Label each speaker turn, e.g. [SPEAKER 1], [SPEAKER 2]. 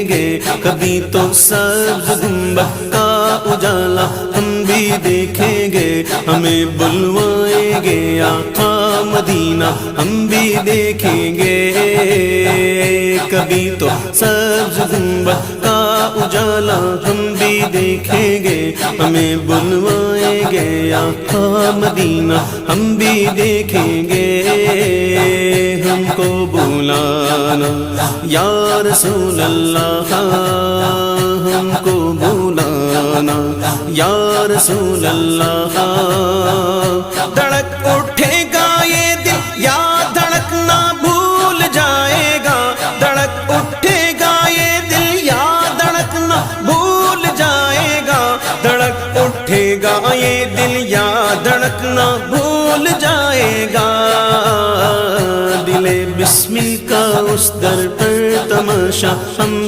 [SPEAKER 1] گے، کبھی تو سبز گنبد کا اجالا ہم بھی دیکھیں گے، ہمیں بلوائیں گے آقا مدینہ ہم بھی دیکھیں گے، کبھی تو سبز گنبد کا اجالا ہم بھی دیکھیں گے، ہمیں بلوائیں گے آقا مدینہ ہم بھی دیکھیں گے، ہم کو بلانا یا رسول اللہ، ہم کو بلانا یا رسول اللہ، دھڑک اٹھے گا یہ دل یا دھڑکنا بھول جائے گا، دھڑک اٹھے گا یہ دل یا دھڑکنا بھول جائے گا، دھڑک اٹھے گا یہ دل یا دھڑکنا بھول جائے گا، دل بسمل کا اس در پر تماشا ہم